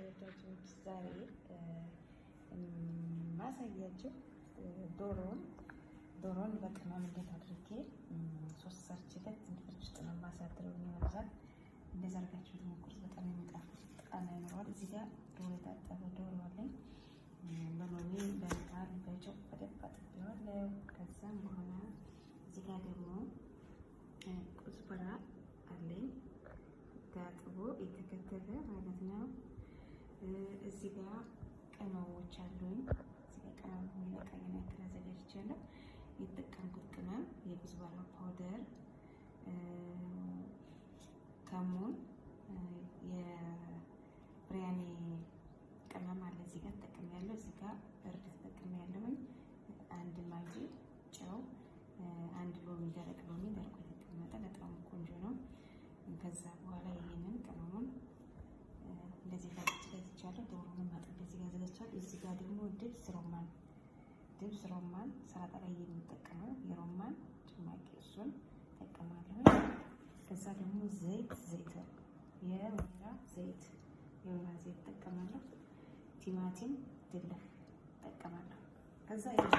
ተወዳጆች ዛሬ ማሳያችሁ ዶሮን በቅመም እንዴት አድርጌ ሶስት ሰርችበት ፍሪጅ ውስጥ ነው ማሳድረው ይኖራል። እንደዛ አድርጋችሁ ሞክሩት። በጣም የሚጣፍጥ ጣዕም ይኖረዋል። እዚህ ጋር ዶሮ የታጠበ ዶሮ አለኝ። በሎሚ በቃል በጨው በደንብ አጥቤዋለሁ። ከዛም በኋላ እዚህ ጋር ደግሞ ቁዝበራ አለኝ ታጥቦ የተከተፈ ማለት ነው። እዚህ ጋር ቅመሞች አሉኝ። እዚህ ጋር ቅመም የሚበቃኝን ያክል አዘጋጅቻለሁ። የተጠቀምኩት ቅመም የኩዝበራ ፓውደር፣ ከሙን፣ የብሪያኒ ቅመም አለ እዚህ ጋር ተጠቅሜያለሁ። እዚህ ጋር እርድ ተጠቅሜያለሁኝ። አንድ ማጂ ጨው፣ አንድ ሎሚ፣ ደረቅ ሎሚ ደርቆ የተቀመጠ በጣም ቆንጆ ነው። ከዛ በኋላ ይሄንን ቅመሙን እንደዚህ አዘጋጅቻለሁ። ዶሮውን ማጥቤ እዚህ ጋር አዘጋጅቻለሁ። እዚህ ጋር ደግሞ ድብስ ሮማን ሰላጣ ላይ የምጠቀመው የሮማን ጭማቂ እሱን እጠቀማለሁ። ከዛ ደግሞ ዘይት የወይራ ዘይት እጠቀማለሁ። ቲማቲም ድልህ እጠቀማለሁ። ከዛ ይሄን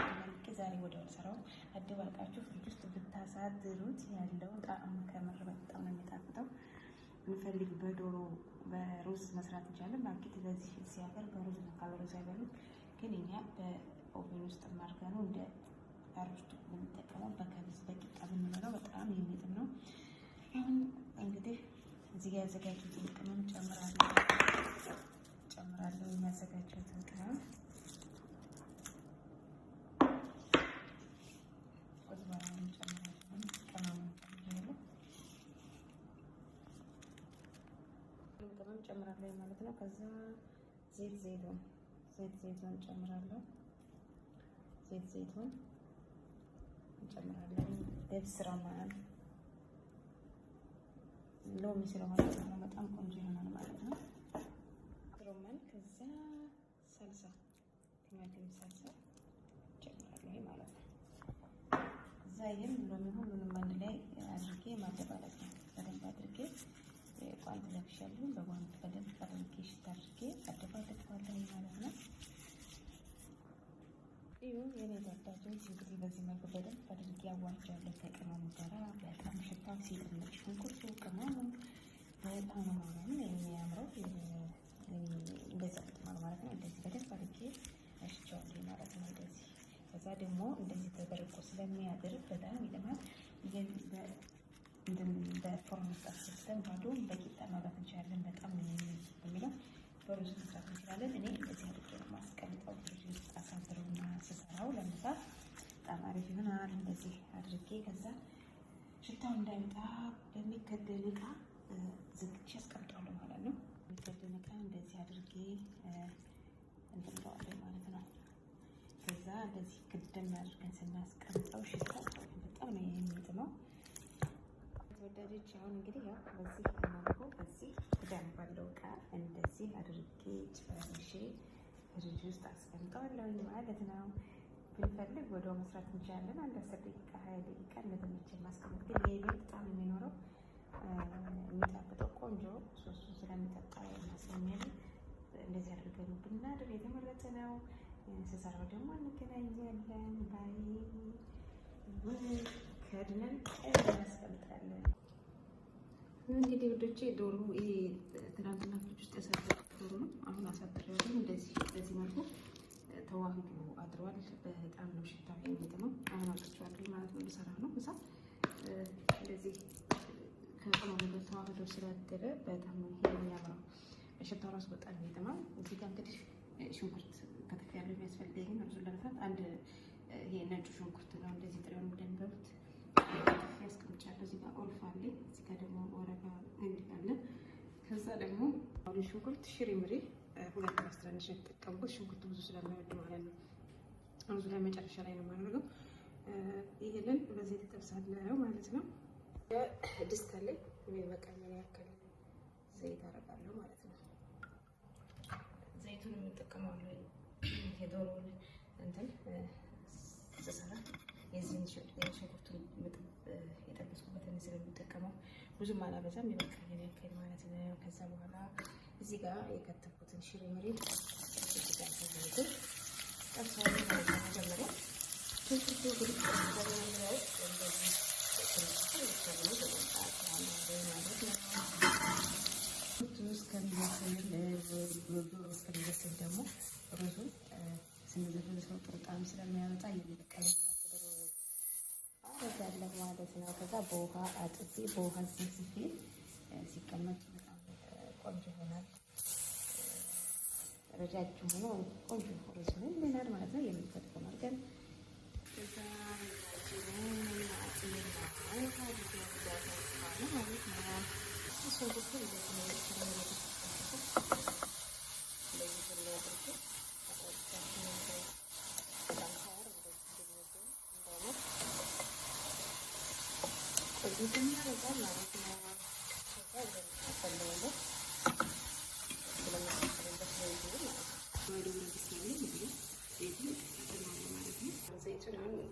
ዛሬ ወደ ሰራው አደባልቃችሁ ፍሪጅ ውስጥ ብታሳድሩት ያለው ጣዕም ከምር በጣም ነው የሚጣፍጠው። እንፈልግ በሩዝ መስራት እንችላለን። ማርኬት በዚህ ሲያገር በሩዝ ነው ካለሩዝ አይበሉም። ግን እኛ በኦቨን ውስጥ ማርጋ ነው እንደ አርስቱ የምንጠቀመው። በከብዝ በቂጣ ብንበላው በጣም የሚጥም ነው። አሁን እንግዲህ እዚህ ጋር ያዘጋጁትን ቅመም ጨምራለሁ። የሚያዘጋጁትን ቅመም ቁዝበራውን ጨምራለሁ። ቅመም ጨምራለሁ ማለት ነው። ከዛ ዘይቱን ጨምራለሁ። ዘይቱን እንጨምራለን። ደብስ ሮማን ሎሚ ስለሆነ በጣም ቆንጆ ይሆናል ማለት ነው። ሮማን ከዛ ሳልሳ ቲማቲም ሳልሳ ጨምራለሁ ማለት ነው። ከዛ ይሄን ሎሚ ሁሉንም አንድ ላይ አድርጌ ማደባለቅ ነው። በደንብ አድርጌ ቋንት ለብሻለሁ። በቋንት በደንብ አድርጌ ሽታ አድርጌ አደባለቀዋለሁ ማለት ነው። የኔ ተወዳጆች እንግዲህ በዚህ መልኩ በደንብ አድርጌ አዋህጃለሁ ከቅመሙ ጋራ። በጣም ሽታው ሲጥልቅ ሽንኩርቱ ቅመሙ በጣም ነው የሚያምረው። እንደዚህ ጥማል ማለት ነው። እንደዚህ በደንብ አድርጌ አሽቸዋለሁ ማለት ነው። እንደዚህ ከዛ ደግሞ እንደዚህ ተደርጎ ስለሚያድር በጣም ይጥማል። በፎርኖ አስገብተን ባዶ በቂጣ መብላት እንችላለን። በጣም የሚለው በሩዝ መስራት እንችላለን። እኔ እንደዚህ አድርጌ ነው ማስቀምጠው ፍሪጅ ውስጥ አሳድረውና ስሰራው ለምሳ በጣም አሪፍ ይሆናል። እንደዚህ አድርጌ ከዛ ሽታው እንዳይወጣ በሚከደን እቃ ዝግቼ አስቀምጠዋለሁ ማለት ነው። የሚከደን እቃ እንደዚህ አድርጌ እንጥለዋለሁ ማለት ነው። ከዛ እንደዚህ ክደን አድርገን ስናስቀምጠው ሽታው በጣም ነው የሚጥመው። ተወዳጆች አሁን እንግዲህ ያው በዚህ መልኩ በዚህ ክዳን ባለው እቃ እንደዚህ አድርጌ ጨርሼ ፍሪጅ ውስጥ አስቀምጠዋለሁ ማለት ነው። ብንፈልግ ወዲያው መስራት እንችላለን። አንድ 10 ደቂቃ 20 ደቂቃ እንደተመቸን ማስቀመጥ። ግን ይሄ በጣም የሚኖረው የሚጣፍጠው ቆንጆ ሶሱ ስለሚጠጣ ስለሚያል እንደዚህ አድርገን ብናድር የተመረጠ ነው። ስሰራው ደግሞ እንገናኛለን። ባይ ከድነን እናስቀምጣለን። እንግዲህ ወዶቼ ዶሮ ይሄ ትናንትና ፍሪጅ ውስጥ ያሳደርኩት ዶሮ ነው። አሁን አሳድሬው እንደዚህ በዚህ መልኩ ተዋህዶ አድሯል። በጣም ነው ሽታው የሚጥመው። አሁን አውጥቼዋለሁ ማለት ነው። ልሰራ ነው ምሳ። እንደዚህ ከቅመሙ ጋር ተዋህዶ ስላደረ በጣም ነው የሚያምረው። ሽታው ራሱ በጣም ይጥማል። እዚህ ጋር እንግዲህ ሽንኩርት ከተፍ ያለው የሚያስፈልገኝ ሩዙን ለመስራት አንድ ይሄ ነጭ ሽንኩርት ነው። እንደዚህ ጥሬውን እንደምበሉት ያስቀምጫለሁ። እዚህ ጋር ኦልፍ አለ። እዚህ ጋር ደግሞ ወረጋ እንዲላለ። ከዛ ደግሞ አሁን ሽንኩርት ሽሪምሪ ሁለት አስተራንሽ ተጠቀምኩት። ሽንኩርት ብዙ ስለማይወድ ማለት ነው። ሩዙ ላይ መጨረሻ ላይ ነው የማደርገው። ይሄንን በዚህ ተጠብሳለሁ ማለት ነው። ድስት አለ። በቃኝ ያክል ዘይት አደርጋለሁ ማለት ነው። ዘይቱን የምጠቀመው የዶሮውን እንትን ስሰራ የዚህን ሽንኩርቱን የጠበስኩበትን ስለምጠቀመው ብዙም አላበዛም፣ የበቃኝን ያክል ማለት ነው። ከዛ በኋላ እዚህ ጋር የከተፍኩትን ሽሮ መሬት እዚህ ጋር ተዘርጎ ጠብሳለሁ ማለት ነው። መጀመሪያ ሽንኩርቱ ግሩፕ በመምሪያ ውስጥ እንደዚህ እስከሚበስል ደግሞ ሩዙን ስንዘፍዝፈው ጥሩ ጣዕም ስለሚያመጣ የሚቀር አደርጋለሁ ማለት ነው። ከዛ በውሃ አጥቤ በውሃ ዘፍዝፌ ሲቀመጥ በጣም ቆንጆ ይሆናል። ረጃጅም ሆኖ ቆንጆ ሩዝ ይሆናል ማለት ነው። የምንፈልገው አድርገን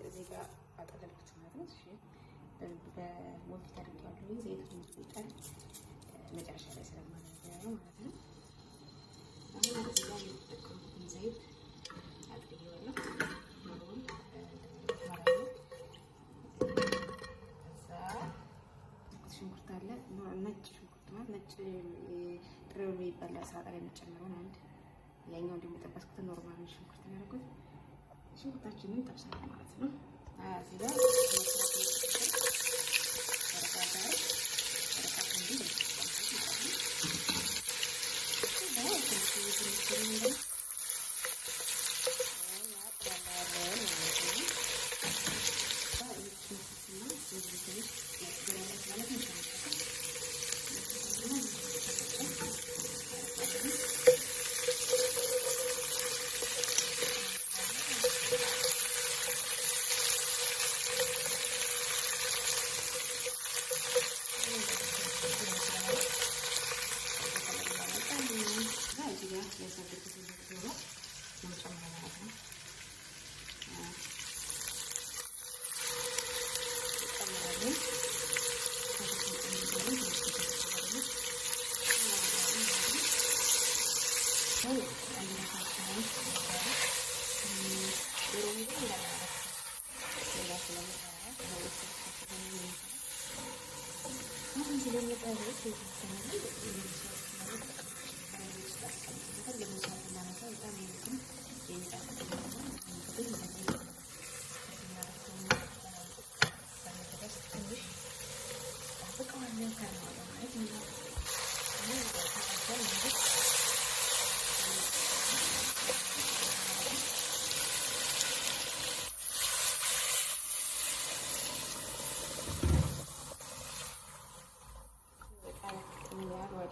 እዚህ ጋር አጠለልኩት ማለት ነው። በሞት ታደርጊዋለሁ። ዘይቱን ይጠል መጨረሻ ላይ ስለማደርገው ማለት ነው። አሁን እዚህ ጋር የተጠቀምኩትን ዘይት አጥልዬዋለሁ። አሁን ሽንኩርት አለ፣ ነጭ ሽንኩርት ማለት ነጭ ጥሬው የሚበላ ሰዓት ላይ የሚጨምረውን አንድ ያኛው ደግሞ የጠበስኩትን ኖርማል ሽንኩርት ነው ያደረኩት። ሽንኩርታችንን እንጠብሳለን ማለት ነው። እዚህ ጋር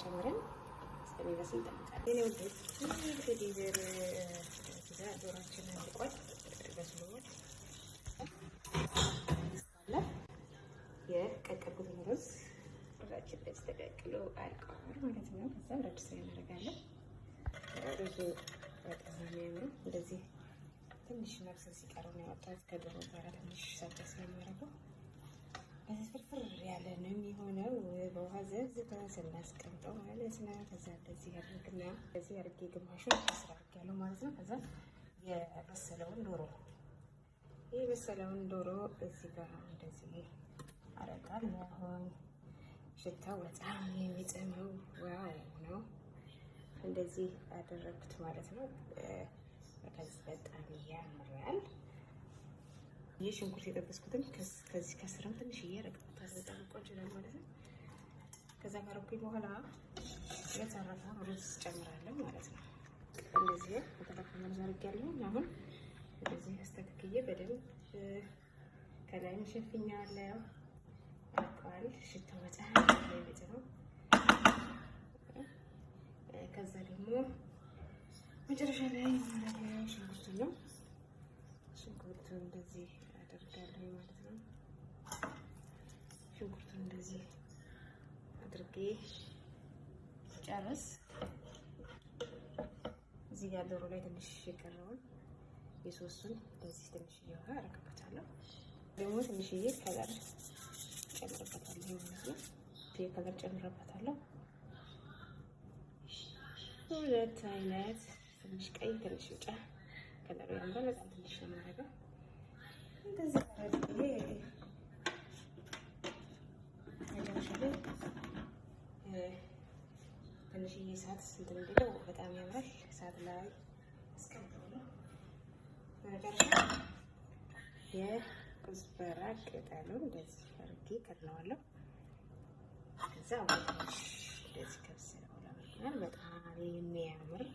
ጨምረን እስከሚበስል እንጠብቃለን። እኔ ወደት እንግዲህ ዶሯችን አልቋል፣ በስሏል። የቀቀልኩትን ሩዝ ሩዛችን ተስተካክሎ አልቋል ማለት ነው። ከዛ ብረት ድስት ላይ እናደርጋለን። ሩዙ በጣም ነው የሚያምረው። እንደዚህ ትንሽ መብሰል ሲቀረው ነው ያወጣሁት ከዶሮ ጋር ትንሽ ሰብሰብ ስለሚያደርገው ፍርፍር ያለ ነው የሚሆነው። በውሃ ዘፍዝፈን ስናስቀምጠው ማለት ነው። ከዛ እንደዚህ አድርግና እንደዚህ አድርጌ ግማሹን ስራ አድርጌያለሁ ማለት ነው። ከዛ የበሰለውን ዶሮ እዚህ ጋር እንደዚህ አደርጋለሁ። አሁን ሽታው በጣም የሚጥመው ዋው ነው። እንደዚህ አደረግኩት ማለት ነው። ከዚህ በጣም ያምራል። ይህ ሽንኩርት የጠበስኩትን ከዚህ ከስርም ትንሽ እያረግኩታል። በጣም ቆንጆ ነው ማለት ነው። ከዛ ካረኩኝ በኋላ የተረፈውን ሩዝ ጨምራለሁ ማለት ነው። እንደዚህ የተረፈውን ሩዝ አድርጌያለሁ። አሁን እንደዚህ አስተካክዬ በደንብ ከላይ ሸፍኛለሁ። አልቋል። ሽታው በጣም የሚጥመው። ከዛ ደግሞ መጨረሻ ላይ ማለት ሽንኩርቱን ነው። ሽንኩርቱን እንደዚህ አደርጋለሁ ማለት ነው። ሽንኩርቱን እንደዚህ አድርጌ ጨርስ። እዚህ ጋር ዶሮ ላይ ትንሽ የቀረውን የሶሱን እንደዚህ ትንሽ ውሃ አረግበታለሁ። ደግሞ ትንሽዬ ከለር ጨምርበታለሁ ማለት ነው። ከለር ጨምረበታለሁ። ሁለት አይነት ትንሽ ቀይ ትንሽ ቢጫ ከለሩ ያምራል። በጣም ትንሽ ነው የማደርገው። እንደዚህ አድርጌ መጨረሻ ላይ ትንሽዬ እሳት እንትን እንዲለው በጣም ያምራል። እሳት ላይ አስቀምጠዋለሁ። መጨረሻ የኩዝበራ ቅጠሉን እንደዚህ አድርጌ ከድነዋለሁ። ከዛ እንደዚህ ከብሰል በኋላ በጣም የሚያምር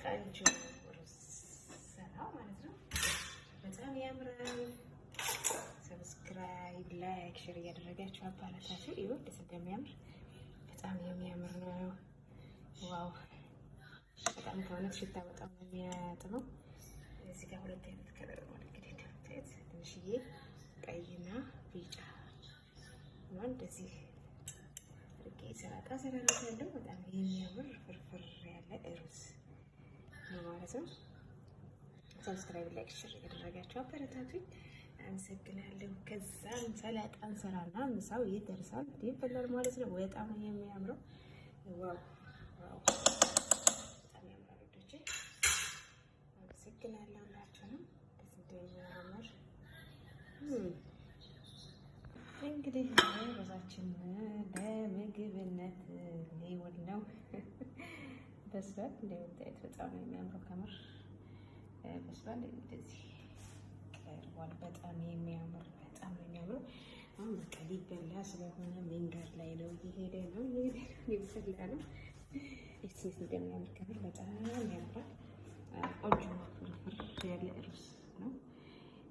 ቆንጆ ሩዝ ሰራው ማለት ነው። በጣም ያምራል። ሰብስክራይብ፣ ላይክ፣ ሼር እያደረጋችሁ አባላታችሁ ይኸው ደስ እንደሚያምር በጣም የሚያምር ነው። ዋው በጣም ከእውነት ሽታ በጣም የሚያጥመው። እዚህ ጋር ሁለት አይነት ከለር ነው እንግዲህ እንደምታዩት ትንሽዬ ቀይና ቢጫ ነው። እንደዚህ አድርጌ ሰላጣ ሰራለታለሁ። በጣም የሚያምር ፍርፍር ያለ ሩዝ ነው ማለት ነው። ሰብስክራይብ ላይክ ሼር እያደረጋችሁ አበረታቱኝ። አመሰግናለሁ። ከዛም ሰላጣ እንሰራና ምሳው ይደርሳል ይበላል ማለት ነው። በጣም የሚያምረው ዋው ዋው በጣም ያምራል ወዶቼ። አመሰግናለሁ ሁላችሁንም እንደሚያምር እንግዲህ ሩዛችን ለምግብነት ሊውል ነው። በስሏል። እንደምታዩት በጣም የሚያምረው ከምር በስሏል። እንደዚህ ቀርቧል። በጣም የሚያምር በጣም የሚያምረው አሁን በቃ ሊበላ ስለሆነ መንገድ ላይ ነው እየሄደ ነው ሊበላ ነው። እስቲ እንደሚያምር ከምር በጣም ያምራል። ቆንጆ ፍርፍር ያለ ሩዝ ነው።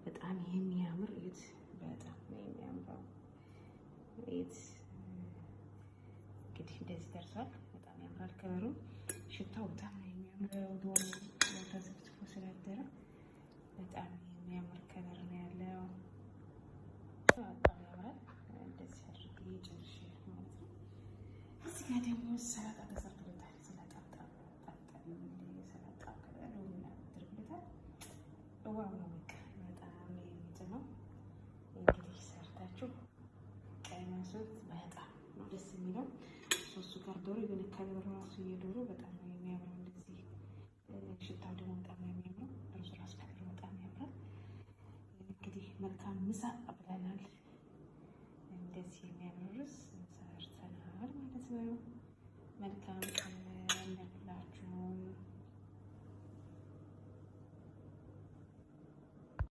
በጣም የሚያምር እዩት። በጣም ነው የሚያምረው። እዩት እንግዲህ እንደዚህ ደርሷል። በጣም ያምራል። ከበሩ ሽታው በጣም ነው የሚያምረው። ዶሮ ተዘፍዝፎ ስላደረ በጣም የሚያምር ከለር ነው ያለው። በጣም ያምራል። እንደዚህ አድርጌ ጨርሼ ማለት ነው። እዚህ ጋር ደግሞ ሰላጣ ተሰርቶበታል። ሰላጣ ሰላጣ ከበሩ ምናምን ዋው ነው በቃ በጣም የሚጥመው። እንግዲህ ሰርታችሁ ቀመሱት። በጣም ነው ደስ የሚለው። ሶሱ ጋር ዶሮ የሆነ ከለር ራሱ የዶሮ በጣም ነው የሚያምረው። እንደዚህ ሽታው ደግሞ በጣም ነው የሚያምረው። ሩዝ ራሱ ከለር በጣም ያምራል። እንግዲህ መልካም ምሳ ብለናል። እንደዚህ የሚያምር ሩዝ ሰርተናል ማለት ነው። መልካም